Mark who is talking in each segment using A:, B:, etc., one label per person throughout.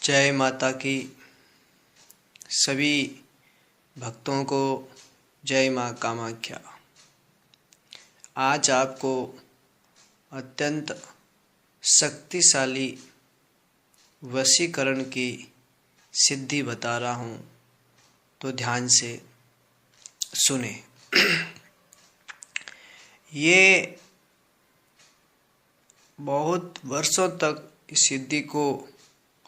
A: जय माता की। सभी भक्तों को जय माँ कामाख्या। आज आपको अत्यंत शक्तिशाली वशीकरण की सिद्धि बता रहा हूँ, तो ध्यान से सुने। ये बहुत वर्षों तक इस सिद्धि को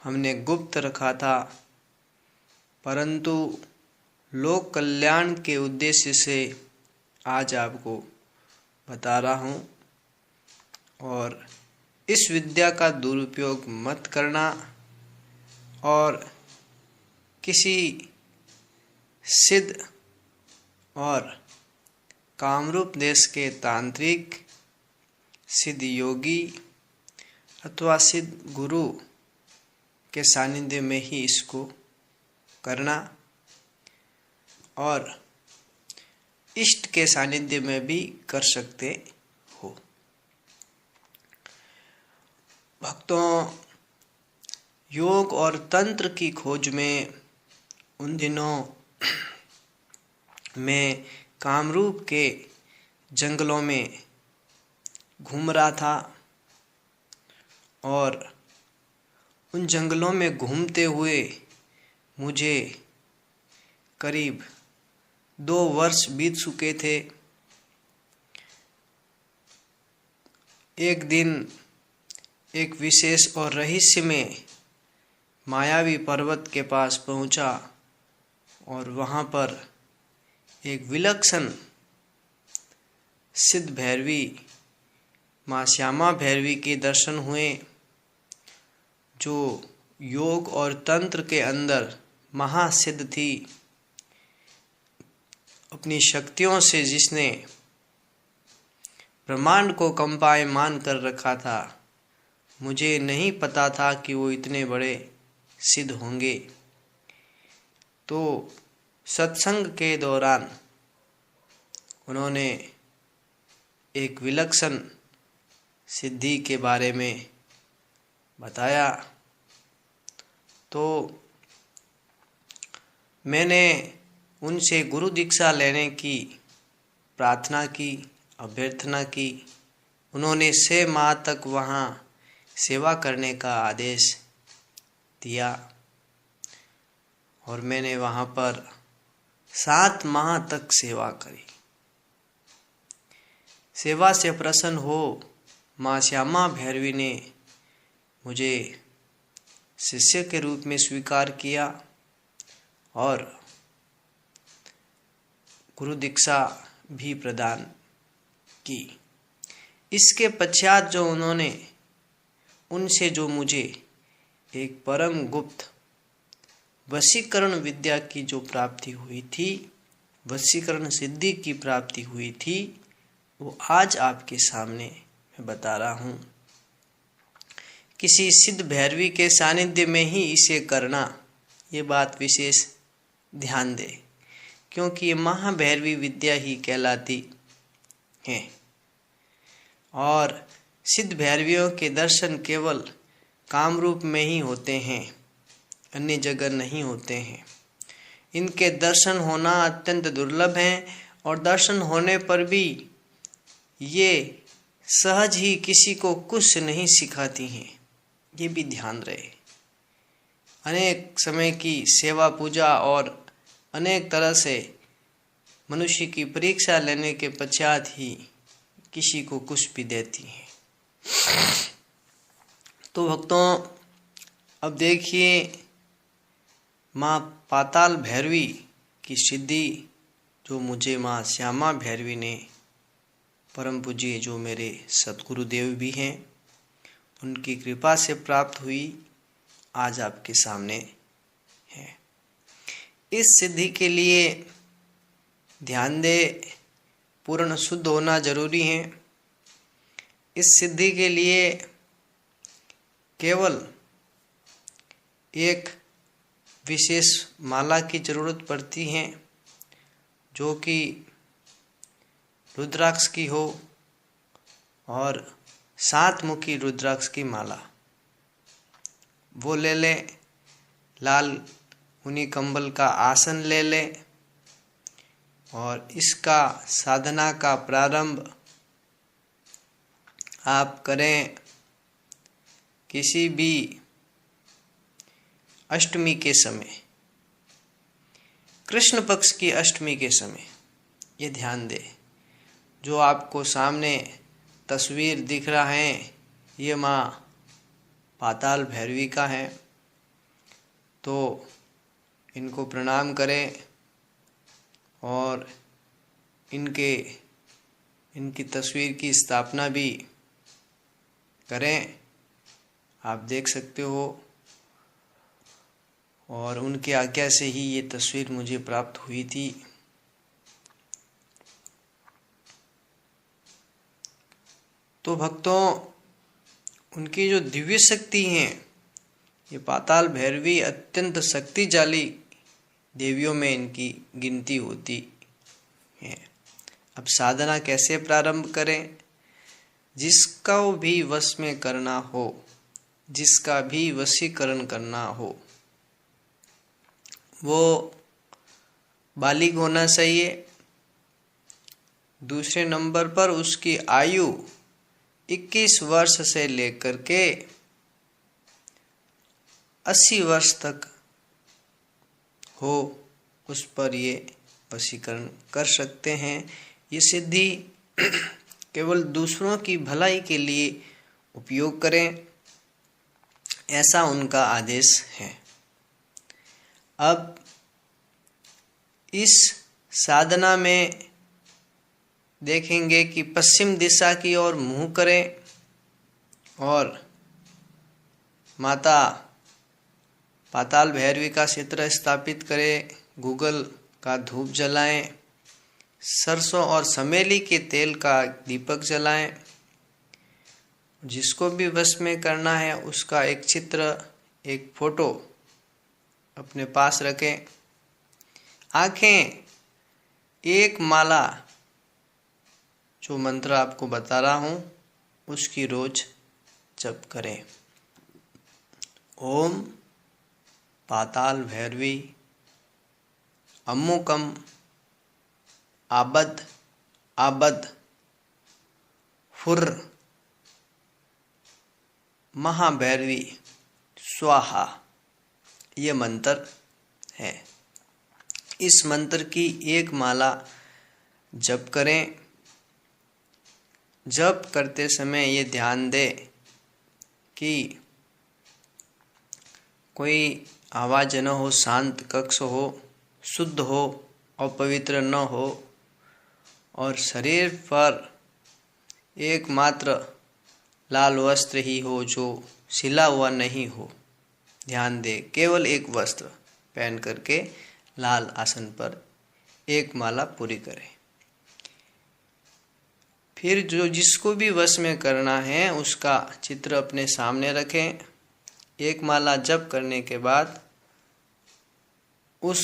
A: हमने गुप्त रखा था, परंतु लोक कल्याण के उद्देश्य से आज आपको बता रहा हूँ। और इस विद्या का दुरुपयोग मत करना और किसी सिद्ध और कामरूप देश के तांत्रिक, सिद्ध योगी अथवा सिद्ध गुरु के सानिध्य में ही इसको करना, और इष्ट के सानिध्य में भी कर सकते हो। भक्तों, योग और तंत्र की खोज में उन दिनों मैं कामरूप के जंगलों में घूम रहा था, और उन जंगलों में घूमते हुए मुझे करीब 2 वर्ष बीत चुके थे। एक दिन एक विशेष और रहस्यमय मायावी पर्वत के पास पहुंचा, और वहां पर एक विलक्षण सिद्ध भैरवी माँ श्यामा भैरवी के दर्शन हुए, जो योग और तंत्र के अंदर महासिद्ध थी। अपनी शक्तियों से जिसने ब्रह्मांड को कंपायमान कर रखा था, मुझे नहीं पता था कि वो इतने बड़े सिद्ध होंगे। तो सत्संग के दौरान उन्होंने एक विलक्षण सिद्धि के बारे में बताया, तो मैंने उनसे गुरु दीक्षा लेने की प्रार्थना की, अभ्यर्थना की। उन्होंने 6 माह तक वहाँ सेवा करने का आदेश दिया, और मैंने वहाँ पर 7 माह तक सेवा करी। सेवा से प्रसन्न हो माँ श्यामा भैरवी ने मुझे शिष्य के रूप में स्वीकार किया और गुरु दीक्षा भी प्रदान की। इसके पश्चात जो उन्होंने उनसे जो मुझे एक परम गुप्त वशीकरण विद्या की जो प्राप्ति हुई थी, वशीकरण सिद्धि की प्राप्ति हुई थी, वो आज आपके सामने मैं बता रहा हूँ। किसी सिद्ध भैरवी के सानिध्य में ही इसे करना, ये बात विशेष ध्यान दे, क्योंकि ये महाभैरवी विद्या ही कहलाती है। और सिद्ध भैरवियों के दर्शन केवल कामरूप में ही होते हैं, अन्य जगह नहीं होते हैं। इनके दर्शन होना अत्यंत दुर्लभ है, और दर्शन होने पर भी ये सहज ही किसी को कुछ नहीं सिखाती हैं, ये भी ध्यान रहे। अनेक समय की सेवा पूजा और अनेक तरह से मनुष्य की परीक्षा लेने के पश्चात ही किसी को कुछ भी देती हैं। तो भक्तों, अब देखिए माँ पाताल भैरवी की सिद्धि जो मुझे माँ श्यामा भैरवी ने, परम पूज्य जो मेरे सतगुरुदेव भी हैं, उनकी कृपा से प्राप्त हुई, आज आपके सामने है। इस सिद्धि के लिए ध्यान दे, पूर्ण शुद्ध होना जरूरी है। इस सिद्धि के लिए केवल एक विशेष माला की जरूरत पड़ती है, जो कि रुद्राक्ष की हो, और 7 मुखी रुद्राक्ष की माला वो ले लें। लाल ऊनी कंबल का आसन ले लें और इसका साधना का प्रारंभ आप करें किसी भी अष्टमी के समय, कृष्ण पक्ष की अष्टमी के समय। ये ध्यान दें, जो आपको सामने तस्वीर दिख रहा है ये माँ पाताल भैरवी का है, तो इनको प्रणाम करें और इनकी तस्वीर की स्थापना भी करें। आप देख सकते हो, और उनकी आज्ञा से ही ये तस्वीर मुझे प्राप्त हुई थी। तो भक्तों, उनकी जो दिव्य शक्ति है, ये पाताल भैरवी अत्यंत शक्तिशाली देवियों में इनकी गिनती होती है। अब साधना कैसे प्रारंभ करें? जिसका भी वश में करना हो, जिसका भी वशीकरण करना हो, वो बालिग होना चाहिए। दूसरे नंबर पर उसकी आयु 21 वर्ष से लेकर के 80 वर्ष तक हो, उस पर ये वशीकरण कर सकते हैं। ये सिद्धि केवल दूसरों की भलाई के लिए उपयोग करें, ऐसा उनका आदेश है। अब इस साधना में देखेंगे कि पश्चिम दिशा की ओर मुंह करें और माता पाताल भैरवी का चित्र स्थापित करें, गूगल का धूप जलाएं, सरसों और चमेली के तेल का दीपक जलाएं। जिसको भी वश में करना है उसका एक चित्र, एक फोटो अपने पास रखें। आंखें एक माला, जो मंत्र आपको बता रहा हूँ उसकी रोज जप करें। ओम पाताल भैरवी अम्मुकम आबद आबद फुर महाभैरवी स्वाहा, ये मंत्र है। इस मंत्र की एक माला जप करें। जप करते समय ये ध्यान दें कि कोई आवाज़ न हो, शांत कक्ष हो, शुद्ध हो, अपवित्र न हो और शरीर पर एकमात्र लाल वस्त्र ही हो जो सिला हुआ नहीं हो। ध्यान दे, केवल एक वस्त्र पहन करके लाल आसन पर एक माला पूरी करें। फिर जो जिसको भी वश में करना है उसका चित्र अपने सामने रखें। एक माला जप करने के बाद उस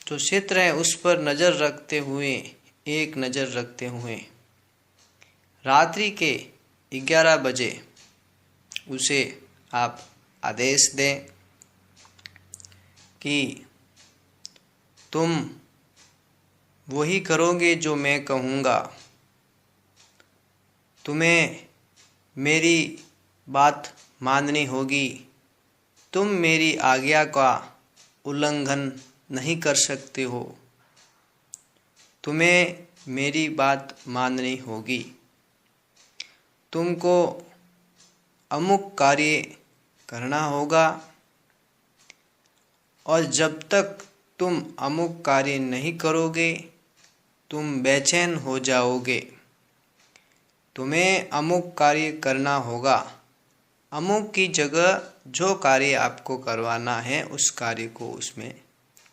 A: जो चित्र है उस पर नज़र रखते हुए, एक नज़र रखते हुए रात्रि के 11 बजे उसे आप आदेश दें कि तुम वही करोगे जो मैं कहूँगा, तुम्हें मेरी बात माननी होगी, तुम मेरी आज्ञा का उल्लंघन नहीं कर सकते हो, तुम्हें मेरी बात माननी होगी, तुमको अमुक कार्य करना होगा और जब तक तुम अमुक कार्य नहीं करोगे तुम बेचैन हो जाओगे। तुम्हें अमुक कार्य करना होगा। अमुक की जगह जो कार्य आपको करवाना है उस कार्य को उसमें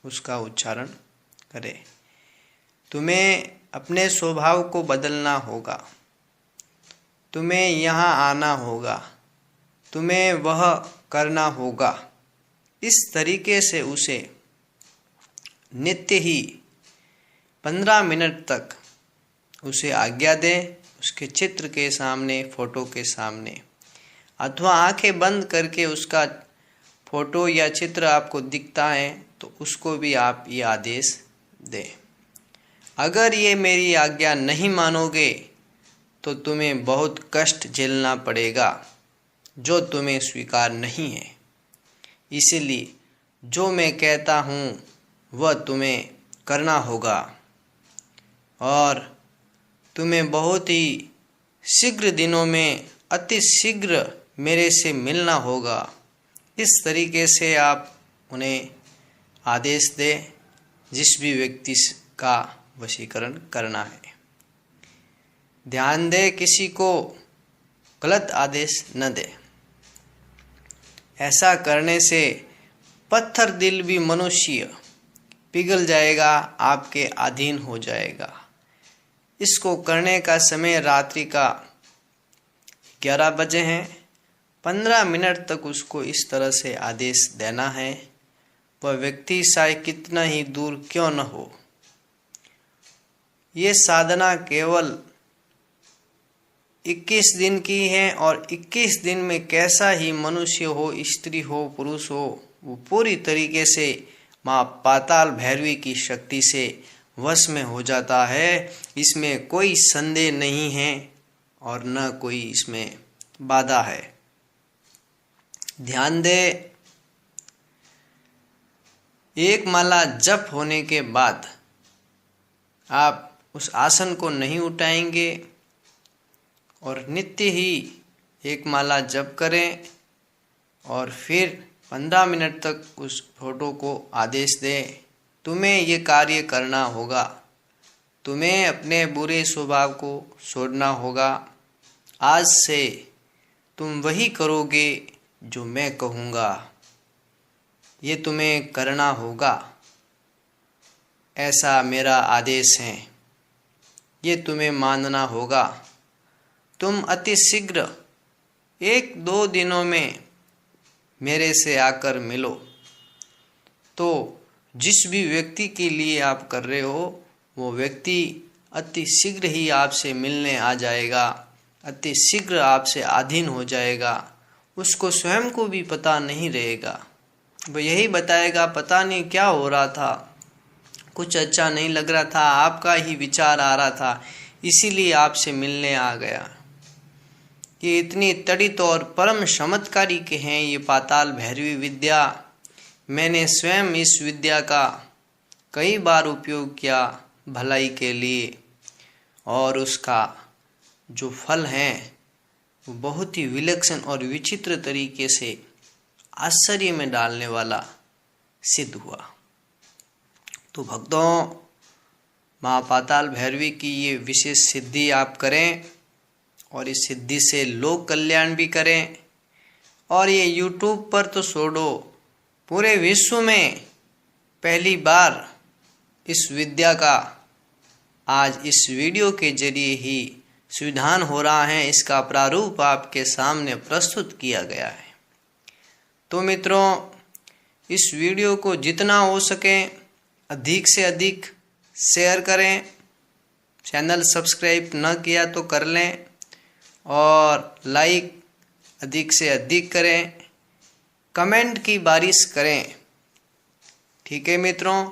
A: उसका उच्चारण करें। तुम्हें अपने स्वभाव को बदलना होगा, तुम्हें यहाँ आना होगा, तुम्हें वह करना होगा। इस तरीके से उसे नित्य ही 15 मिनट तक उसे आज्ञा दें, उसके चित्र के सामने, फोटो के सामने, अथवा आंखें बंद करके उसका फोटो या चित्र आपको दिखता है तो उसको भी आप ये आदेश दें। अगर ये मेरी आज्ञा नहीं मानोगे तो तुम्हें बहुत कष्ट झेलना पड़ेगा जो तुम्हें स्वीकार नहीं है। इसलिए जो मैं कहता हूँ वह तुम्हें करना होगा और तुम्हें बहुत ही शीघ्र दिनों में अति शीघ्र मेरे से मिलना होगा। इस तरीके से आप उन्हें आदेश दें जिस भी व्यक्ति का वशीकरण करना है। ध्यान दें, किसी को गलत आदेश न दें। ऐसा करने से पत्थर दिल भी मनुष्य पिघल जाएगा, आपके अधीन हो जाएगा। इसको करने का समय रात्रि का 11 बजे है। 15 मिनट तक उसको इस तरह से आदेश देना है, वह व्यक्ति चाहे कितना ही दूर क्यों न हो। ये साधना केवल 21 दिन की है और 21 दिन में कैसा ही मनुष्य हो, स्त्री हो, पुरुष हो, वो पूरी तरीके से माँ पाताल भैरवी की शक्ति से वश में हो जाता है। इसमें कोई संदेह नहीं है और न कोई इसमें बाधा है। ध्यान दे, एक माला जप होने के बाद आप उस आसन को नहीं उठाएंगे और नित्य ही एक माला जप करें और फिर 15 मिनट तक उस फोटो को आदेश दें। तुम्हें ये कार्य करना होगा, तुम्हें अपने बुरे स्वभाव को छोड़ना होगा। आज से तुम वही करोगे जो मैं कहूँगा, ये तुम्हें करना होगा। ऐसा मेरा आदेश है, ये तुम्हें मानना होगा। तुम अति शीघ्र 1-2 दिनों में मेरे से आकर मिलो। तो जिस भी व्यक्ति के लिए आप कर रहे हो वो व्यक्ति अति शीघ्र ही आपसे मिलने आ जाएगा, अति शीघ्र आपसे अधीन हो जाएगा। उसको स्वयं को भी पता नहीं रहेगा, वह यही बताएगा पता नहीं क्या हो रहा था, कुछ अच्छा नहीं लग रहा था, आपका ही विचार आ रहा था, इसीलिए आपसे मिलने आ गया। ये इतनी तड़ित और परम चमत्कारी के हैं ये पाताल भैरवी विद्या। मैंने स्वयं इस विद्या का कई बार उपयोग किया भलाई के लिए और उसका जो फल है वो बहुत ही विलक्षण और विचित्र तरीके से आश्चर्य में डालने वाला सिद्ध हुआ। तो भक्तों, माँ पाताल भैरवी की ये विशेष सिद्धि आप करें और इस सिद्धि से लोक कल्याण भी करें। और ये YouTube पर तो छोड़ो, पूरे विश्व में पहली बार इस विद्या का आज इस वीडियो के जरिए ही संविधान हो रहा है, इसका प्रारूप आपके सामने प्रस्तुत किया गया है। तो मित्रों, इस वीडियो को जितना हो सके अधिक से अधिक शेयर करें। चैनल सब्सक्राइब न किया तो कर लें और लाइक अधिक से अधिक करें, कमेंट की बारिश करें। ठीक है मित्रों।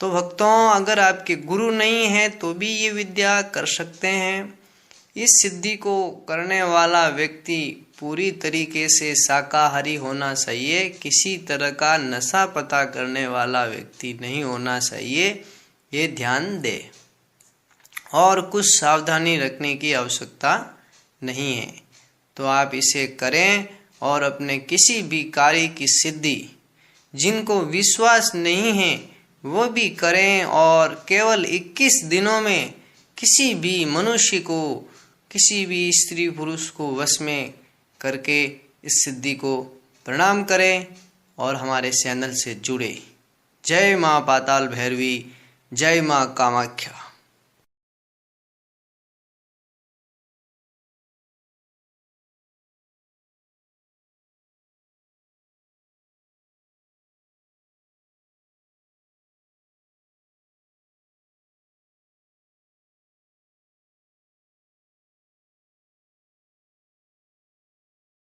A: तो भक्तों, अगर आपके गुरु नहीं हैं तो भी ये विद्या कर सकते हैं। इस सिद्धि को करने वाला व्यक्ति पूरी तरीके से शाकाहारी होना चाहिए, किसी तरह का नशा पता करने वाला व्यक्ति नहीं होना चाहिए, ये ध्यान दे। और कुछ सावधानी रखने की आवश्यकता नहीं है। तो आप इसे करें और अपने किसी भी कार्य की सिद्धि, जिनको विश्वास नहीं है वो भी करें और केवल 21 दिनों में किसी भी मनुष्य को, किसी भी स्त्री पुरुष को वश में करके इस सिद्धि को प्रणाम करें और हमारे चैनल से जुड़े। जय माँ पाताल भैरवी, जय माँ कामाख्या।